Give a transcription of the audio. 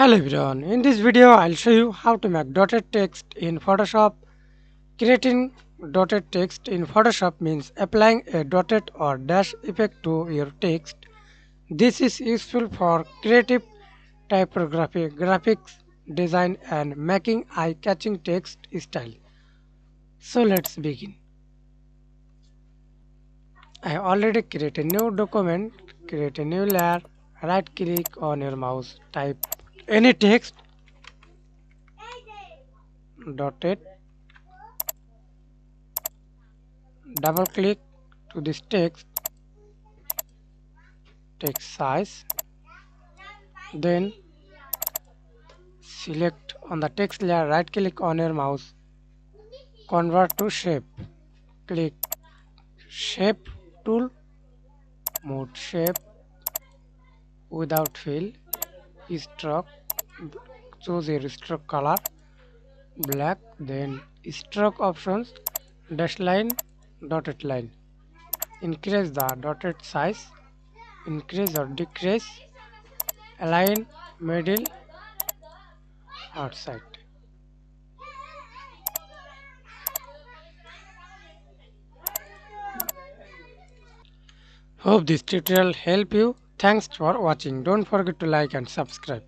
Hello everyone, in this video I'll show you how to make dotted text in Photoshop. Creating dotted text in Photoshop means applying a dotted or dash effect to your text. This is useful for creative typography, graphics, design and making eye-catching text style. So let's begin. I have already created a new document, create a new layer, right click on your mouse, type any text, dotted, double click to this text size, then select on the text layer, right click on your mouse, convert to shape, click shape tool, mode shape without fill, stroke, choose your stroke color black, then stroke options, dash line, dotted line, increase the dotted size, increase or decrease, align middle outside. Hope this tutorial help you. Thanks for watching. Don't forget to like and subscribe.